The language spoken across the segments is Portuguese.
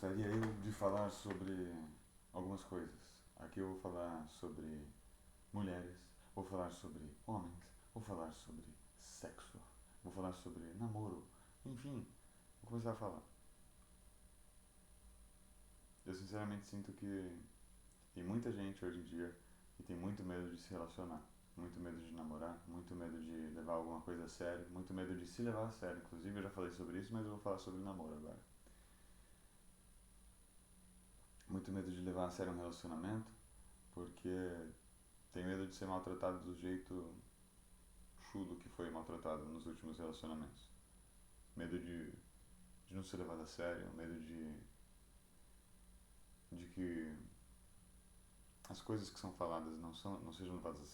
gostaria eu de falar sobre algumas coisas. Aqui eu vou falar sobre mulheres, vou falar sobre homens, vou falar sobre sexo, vou falar sobre namoro, enfim, vou começar a falar. Eu sinceramente sinto que tem muita gente hoje em dia que tem muito medo de se relacionar, muito medo de namorar, muito medo de levar alguma coisa a sério, muito medo de se levar a sério. Inclusive eu já falei sobre isso, mas eu vou falar sobre namoro agora. Muito medo de levar a sério um relacionamento, porque tem medo de ser maltratado do jeito chulo que foi maltratado nos últimos relacionamentos. Medo de não ser levado a sério, medo de que as coisas que são faladas não sejam levadas a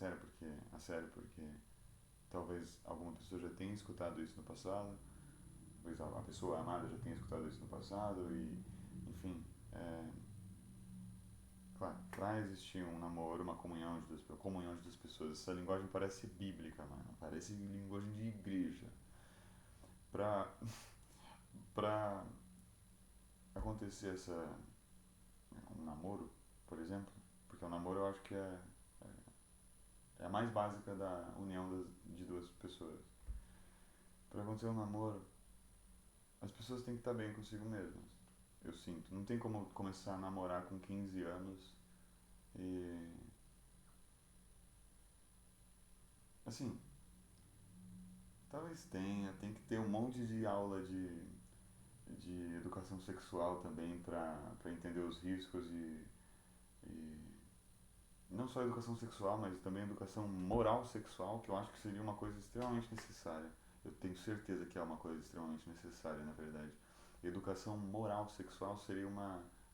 sério porque talvez alguma pessoa já tenha escutado isso no passado, talvez a pessoa amada já tenha escutado isso no passado e, enfim, claro, para existir um namoro, uma comunhão de duas pessoas, essa linguagem parece bíblica, mano, parece linguagem de igreja. Pra, pra acontecer um namoro, por exemplo, porque o namoro eu acho que é a mais básica da união de duas pessoas. Pra acontecer um namoro, as pessoas têm que estar bem consigo mesmas, eu sinto. Não tem como começar a namorar com 15 anos e, assim, talvez tem que ter um monte de aula de educação sexual também para entender os riscos e não só educação sexual, mas também educação moral sexual, que eu acho que seria uma coisa extremamente necessária. Eu tenho certeza que é uma coisa extremamente necessária, na verdade. Educação moral sexual seria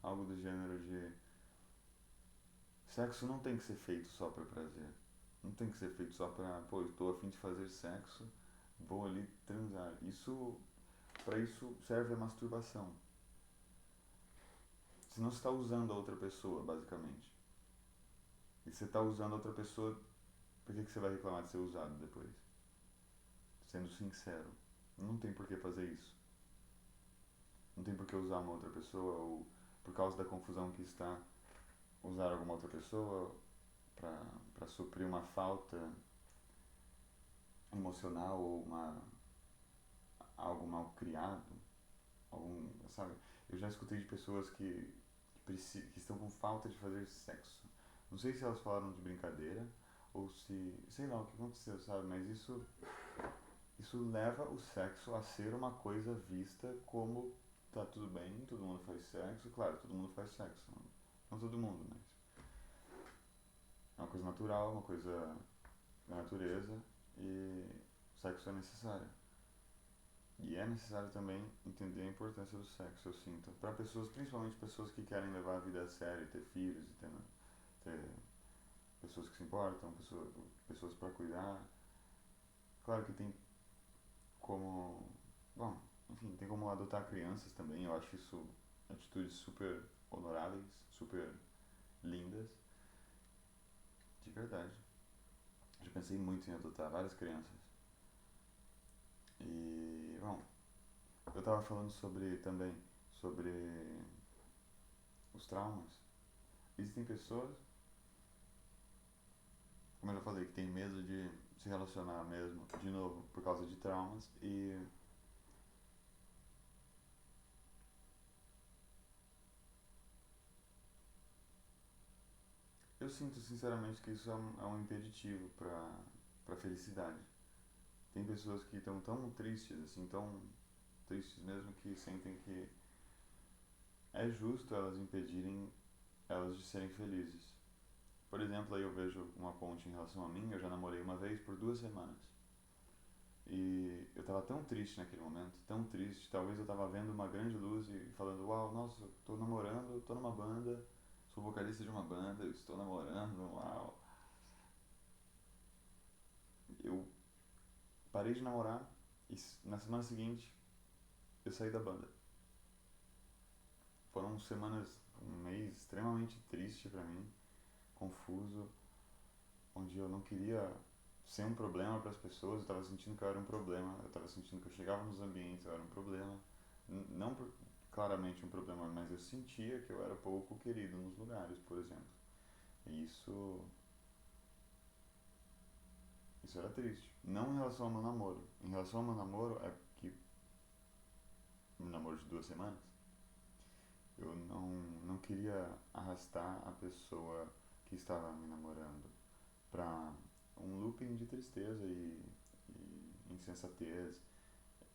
algo do gênero de sexo não tem que ser feito só para prazer. Não tem que ser feito só para, pô, eu tô a fim de fazer sexo, vou ali transar. Para isso serve a masturbação. Senão você está usando a outra pessoa, basicamente. E você está usando a outra pessoa, por que você vai reclamar de ser usado depois? Sendo sincero, não tem por que fazer isso. Não tem por que usar uma outra pessoa ou por causa da confusão que está usar alguma outra pessoa para suprir uma falta emocional ou algo mal criado, sabe? Eu já escutei de pessoas que estão com falta de fazer sexo. Não sei se elas falaram de brincadeira ou se, sei lá o que aconteceu, sabe? Mas isso leva o sexo a ser uma coisa vista como tá tudo bem, todo mundo faz sexo, claro, todo mundo faz sexo, não todo mundo, mas é uma coisa natural, uma coisa da natureza e o sexo é necessário. E é necessário também entender a importância do sexo, eu sinto, para pessoas, principalmente pessoas que querem levar a vida a sério, ter filhos, ter pessoas que se importam, pessoas para cuidar. Claro que tem como, bom, enfim, tem como adotar crianças também, eu acho isso atitudes super honoráveis, super lindas, de verdade. Já pensei muito em adotar várias crianças. E, bom, eu tava falando também sobre os traumas. Existem pessoas, como eu já falei, que tem medo de se relacionar mesmo, de novo, por causa de traumas. E eu sinto sinceramente que isso é um impeditivo para felicidade. Tem pessoas que estão tão tristes, assim, tão tristes mesmo, que sentem que é justo elas impedirem elas de serem felizes. Por exemplo, aí eu vejo uma ponte em relação a mim, eu já namorei uma vez por 2 semanas. E eu tava tão triste naquele momento, tão triste, talvez eu tava vendo uma grande luz e falando, uau, nossa, tô namorando, tô numa banda, sou vocalista de uma banda, eu estou namorando, uau. Eu parei de namorar e na semana seguinte eu saí da banda. Foram semanas, um mês extremamente triste pra mim, confuso, onde eu não queria ser um problema para as pessoas, eu estava sentindo que eu era um problema, eu estava sentindo que eu chegava nos ambientes, eu era um problema. Não por, claramente um problema, mas eu sentia que eu era pouco querido nos lugares, por exemplo. E isso era triste. Não em relação ao meu namoro. Em relação ao meu namoro, é que um namoro de 2 semanas, eu não queria arrastar a pessoa que estava me namorando para um looping de tristeza e insensatez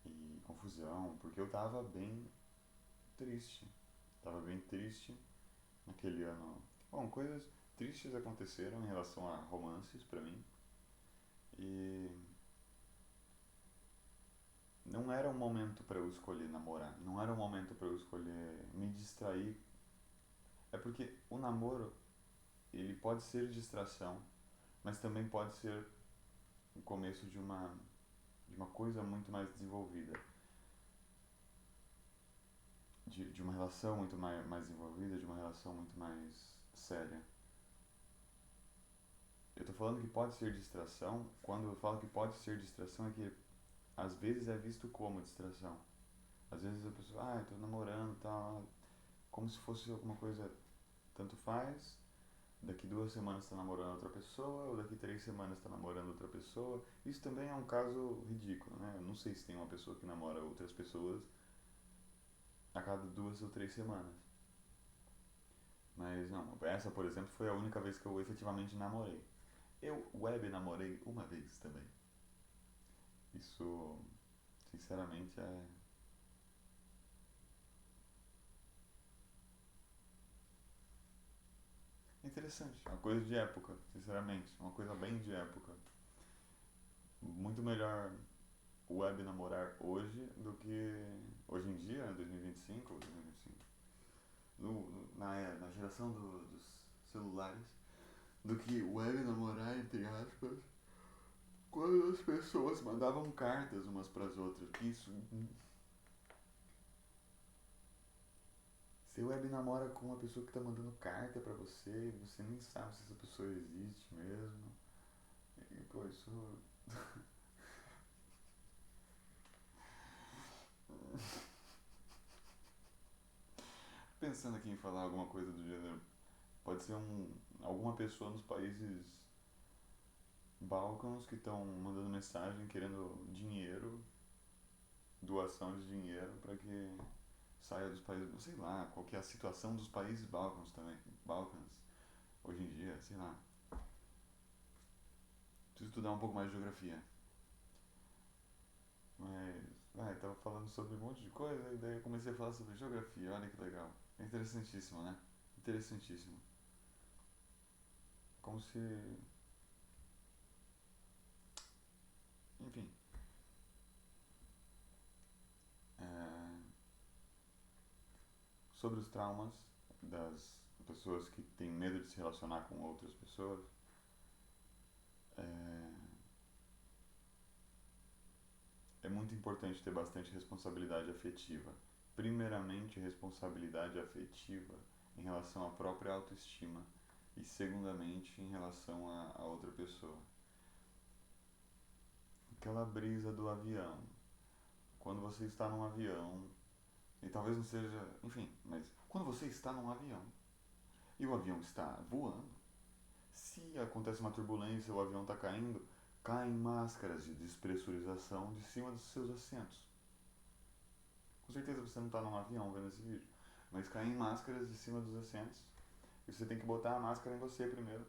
e confusão, porque eu tava bem triste. Tava bem triste naquele ano. Bom, coisas tristes aconteceram em relação a romances pra mim e não era um momento para eu escolher namorar, não era um momento para eu escolher me distrair. É porque o namoro, ele pode ser distração, mas também pode ser o começo de uma coisa muito mais desenvolvida, de uma relação muito mais desenvolvida, de uma relação muito mais séria. Eu tô falando que pode ser distração, quando eu falo que pode ser distração é que às vezes é visto como distração. Às vezes a pessoa, eu tô namorando e tal, como se fosse alguma coisa, tanto faz, daqui 2 semanas está namorando outra pessoa, ou daqui 3 semanas está namorando outra pessoa. Isso também é um caso ridículo, né? Eu não sei se tem uma pessoa que namora outras pessoas a cada 2 ou 3 semanas. Mas não, essa por exemplo foi a única vez que eu efetivamente namorei. Eu web namorei uma vez também. Isso, sinceramente, é interessante. É uma coisa de época, sinceramente. Uma coisa bem de época. Muito melhor web namorar hoje do que hoje em dia, 2025 ou 2025. Na geração dos celulares, do que web namorar, entre aspas, quando as pessoas mandavam cartas umas para as outras. Isso. Você web namora com uma pessoa que tá mandando carta pra você e você nem sabe se essa pessoa existe mesmo. E, pô, isso. Pensando aqui em falar alguma coisa do gênero, pode ser alguma pessoa nos países Balcãs que estão mandando mensagem querendo dinheiro, doação de dinheiro para que saia dos países, sei lá, qual que é a situação dos países Balcãs também, Balcãs, hoje em dia, sei lá. Preciso estudar um pouco mais de geografia. Mas, tava falando sobre um monte de coisa e daí eu comecei a falar sobre geografia, olha que legal. É interessantíssimo, né? Interessantíssimo. Como se. Enfim. é, Sobre os traumas das pessoas que têm medo de se relacionar com outras pessoas, é, é muito importante ter bastante responsabilidade afetiva. Primeiramente, responsabilidade afetiva em relação à própria autoestima e, segundamente, em relação a outra pessoa. Aquela brisa do avião. Quando você está num avião, e talvez não seja. Enfim, mas quando você está num avião e o avião está voando, se acontece uma turbulência, o avião está caindo, caem máscaras de despressurização de cima dos seus assentos. Com certeza você não está num avião vendo esse vídeo, mas caem máscaras de cima dos assentos e você tem que botar a máscara em você primeiro,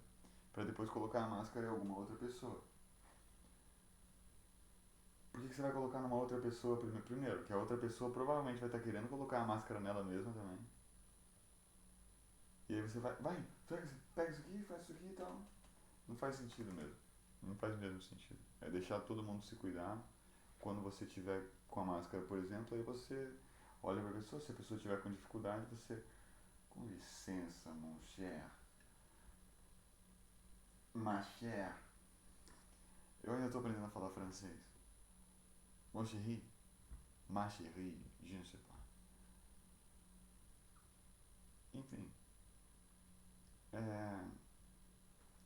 para depois colocar a máscara em alguma outra pessoa. Por que você vai colocar numa outra pessoa primeiro? Primeiro, que a outra pessoa provavelmente vai estar querendo colocar a máscara nela mesma também. E aí você vai, pega isso aqui, faz isso aqui e tal. Não faz sentido mesmo. Não faz mesmo sentido. É deixar todo mundo se cuidar. Quando você tiver com a máscara, por exemplo, aí você olha pra pessoa, se a pessoa tiver com dificuldade, você. Com licença, mon cher. Ma chère. Eu ainda estou aprendendo a falar francês. Mon chéri, ma chérie, je ne sais pas. Enfim, é,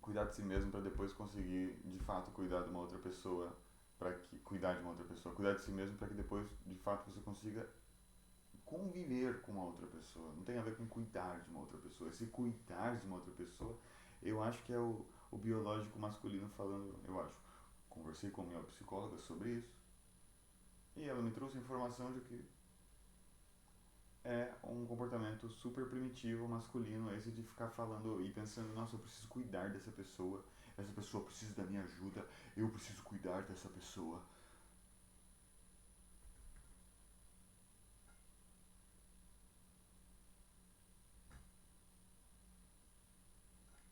cuidar de si mesmo para depois conseguir de fato cuidar de uma outra pessoa, para que cuidar de uma outra pessoa, cuidar de si mesmo para que depois de fato você consiga conviver com uma outra pessoa, não tem a ver com cuidar de uma outra pessoa. Esse cuidar de uma outra pessoa, eu acho que é o biológico masculino falando, eu acho. Conversei com a minha psicóloga sobre isso e ela me trouxe a informação de que é um comportamento super primitivo masculino esse de ficar falando e pensando, nossa, eu preciso cuidar dessa pessoa, essa pessoa precisa da minha ajuda, eu preciso cuidar dessa pessoa.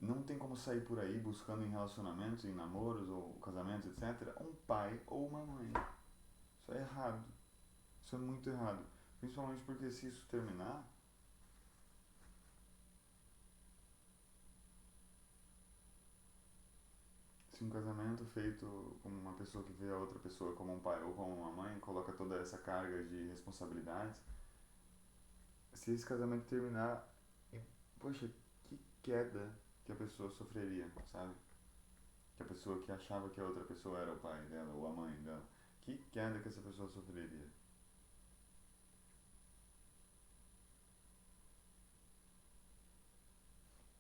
Não tem como sair por aí buscando em relacionamentos, em namoros ou casamentos, etc., um pai ou uma mãe. Isso é errado. Isso é muito errado. Principalmente porque se isso terminar, se um casamento feito com uma pessoa que vê a outra pessoa como um pai ou como uma mãe, coloca toda essa carga de responsabilidades, se esse casamento terminar, poxa, que queda que a pessoa sofreria, sabe? Que a pessoa que achava que a outra pessoa era o pai dela ou a mãe dela, que queda que essa pessoa sofreria.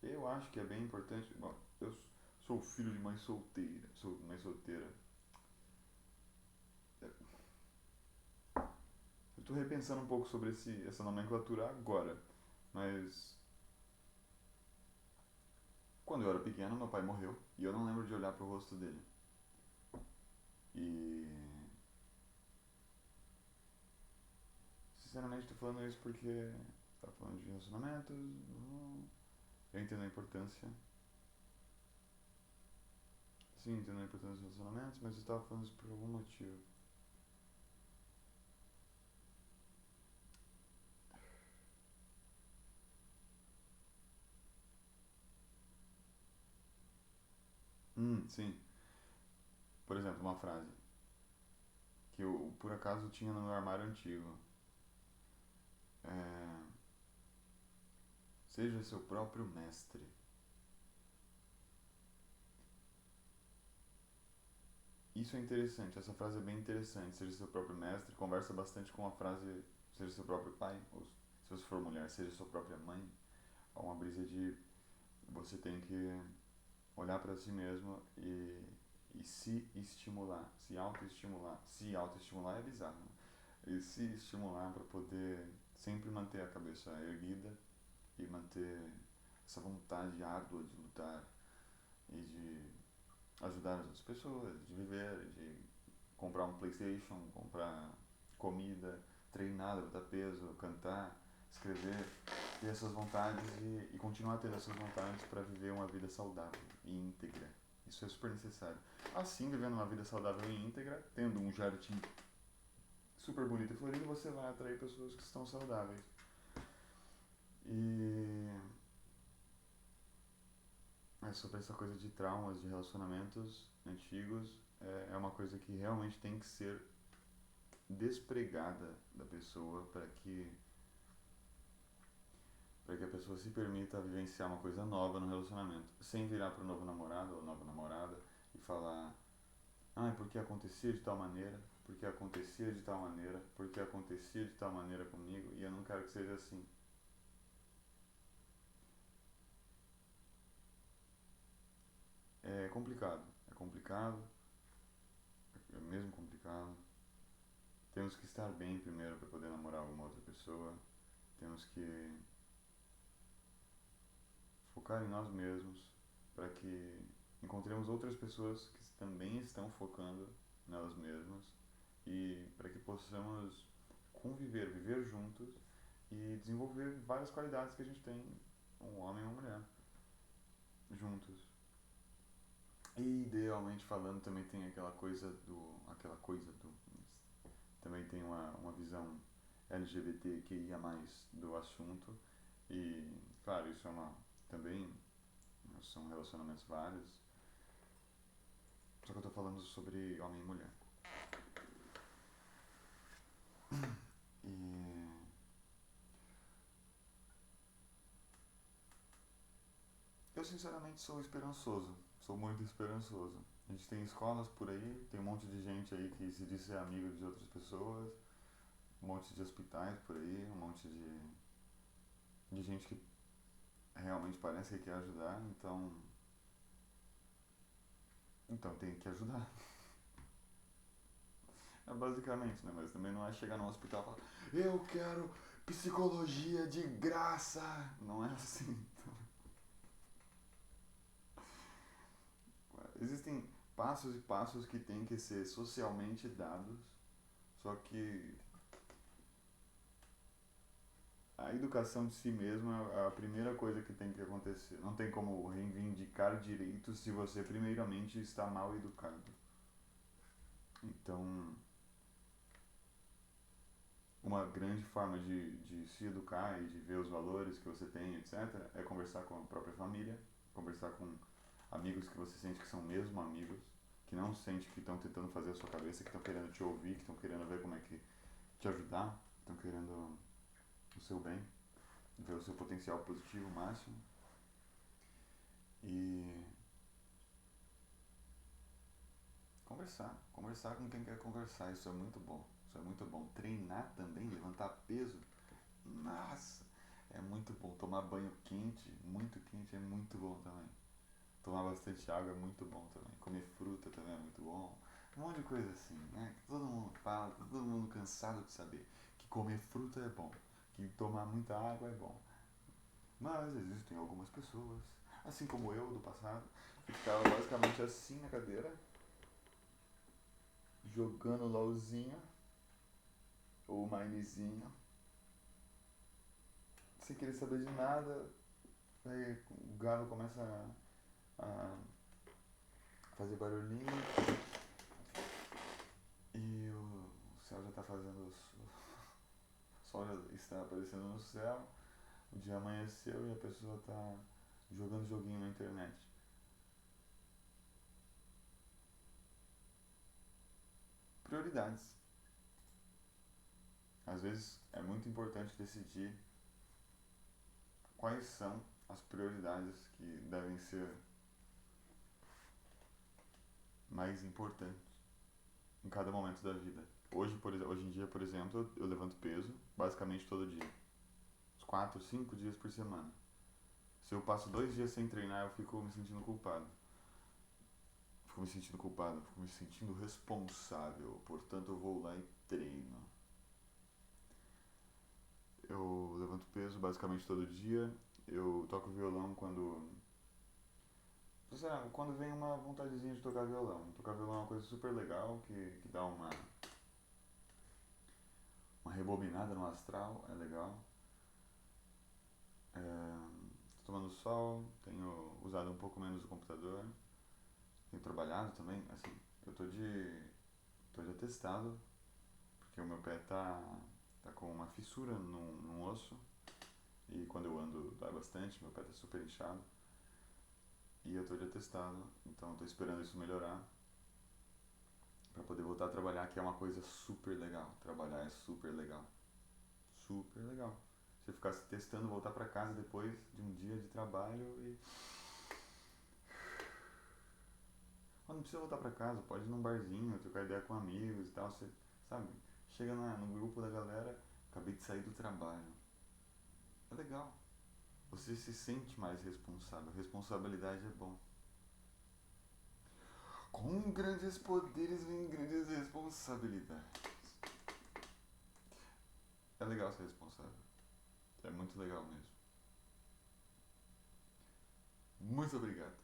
Eu acho que é bem importante. Bom, eu sou filho de mãe solteira. Sou mãe solteira. Eu tô repensando um pouco sobre essa nomenclatura agora. Mas quando eu era pequeno, meu pai morreu. E eu não lembro de olhar pro rosto dele. E sinceramente tô falando isso porque tá falando de relacionamentos. Eu entendo a importância. Sim, entendo a importância dos relacionamentos, mas eu estava falando isso por algum motivo. Sim. Por exemplo, uma frase que eu por acaso tinha no meu armário antigo. É, seja seu próprio mestre. Isso é interessante, essa frase é bem interessante. Seja seu próprio mestre, conversa bastante com a frase seja seu próprio pai, ou se você for mulher, seja sua própria mãe. É uma brisa de você tem que olhar para si mesmo e se estimular, se autoestimular. Se autoestimular é bizarro, né? E se estimular para poder sempre manter a cabeça erguida e manter essa vontade árdua de lutar e de ajudar as outras pessoas, de viver, de comprar um PlayStation, comprar comida, treinar, levantar peso, cantar, escrever, ter essas vontades e continuar tendo essas vontades para viver uma vida saudável e íntegra. Isso é super necessário. Assim, vivendo uma vida saudável e íntegra, tendo um jardim super bonito e florido, você vai atrair pessoas que estão saudáveis. E sobre essa coisa de traumas, de relacionamentos antigos, é uma coisa que realmente tem que ser despregada da pessoa para que a pessoa se permita vivenciar uma coisa nova no relacionamento, sem virar para o novo namorado ou nova namorada e falar, ah, porque acontecia de tal maneira, porque acontecia de tal maneira, porque acontecia de tal maneira comigo e eu não quero que seja assim. É complicado, é mesmo complicado. Temos que estar bem primeiro para poder namorar alguma outra pessoa. Temos que focar em nós mesmos para que encontremos outras pessoas que também estão focando nelas mesmas e para que possamos conviver, viver juntos e desenvolver várias qualidades que a gente tem, um homem e uma mulher, juntos. E idealmente falando também tem aquela coisa do também tem uma visão LGBTQIA+, do assunto e claro, isso é uma também são relacionamentos vários, só que eu tô falando sobre homem e mulher. E eu sinceramente sou esperançoso, sou muito esperançoso. A gente tem escolas por aí, tem um monte de gente aí que se diz ser amigo de outras pessoas, um monte de hospitais por aí, um monte de gente que realmente parece que quer ajudar, então tem que ajudar. É basicamente, né? Mas também não é chegar num hospital e falar, eu quero psicologia de graça. Não é assim. Existem passos e passos que têm que ser socialmente dados, só que a educação de si mesma é a primeira coisa que tem que acontecer. Não tem como reivindicar direitos se você primeiramente está mal educado. Então, uma grande forma de se educar e de ver os valores que você tem, etc., é conversar com a própria família, conversar com amigos que você sente que são mesmo amigos, que não sente que estão tentando fazer a sua cabeça, que estão querendo te ouvir, que estão querendo ver como é que te ajudar, estão querendo o seu bem, ver o seu potencial positivo máximo. E conversar com quem quer conversar, isso é muito bom. Isso é muito bom. Treinar também, levantar peso, nossa, é muito bom. Tomar banho quente, muito quente, é muito bom também. Tomar bastante água é muito bom também. Comer fruta também é muito bom. Um monte de coisa assim, né? Que todo mundo fala, tá todo mundo cansado de saber que comer fruta é bom, que tomar muita água é bom. Mas existem algumas pessoas, assim como eu do passado, que ficava basicamente assim na cadeira, jogando LOLzinho ou Minezinho, sem querer saber de nada. Aí o galo começa a fazer barulhinho e o céu já está fazendo. O sol já está aparecendo no céu, o dia amanheceu e a pessoa está jogando joguinho na internet. Prioridades. Às vezes é muito importante decidir quais são as prioridades que devem ser mais importantes em cada momento da vida. Hoje em dia, por exemplo, eu levanto peso basicamente todo dia. Uns 4, 5 dias por semana. Se eu passo 2 dias sem treinar, eu fico me sentindo culpado. Fico me sentindo responsável. Portanto, eu vou lá e treino. Eu levanto peso basicamente todo dia. Eu toco violão quando vem uma vontadezinha de tocar violão. Tocar violão é uma coisa super legal que dá uma rebobinada no astral, é legal. Tô tomando sol, tenho usado um pouco menos o computador, tenho trabalhado também, assim, tô de atestado, porque o meu pé tá com uma fissura num osso, e quando eu ando dói bastante, meu pé tá super inchado, e eu tô de atestado, então tô esperando isso melhorar, pra poder voltar a trabalhar, que é uma coisa super legal, trabalhar é super legal, super legal. Você ficar se testando, voltar pra casa depois de um dia de trabalho e não precisa voltar pra casa, pode ir num barzinho, trocar ideia com amigos e tal, você, sabe, chega no grupo da galera, acabei de sair do trabalho. É legal. Você se sente mais responsável. Responsabilidade é bom. Com grandes poderes vem grandes responsabilidades. É legal ser responsável. É muito legal mesmo. Muito obrigado.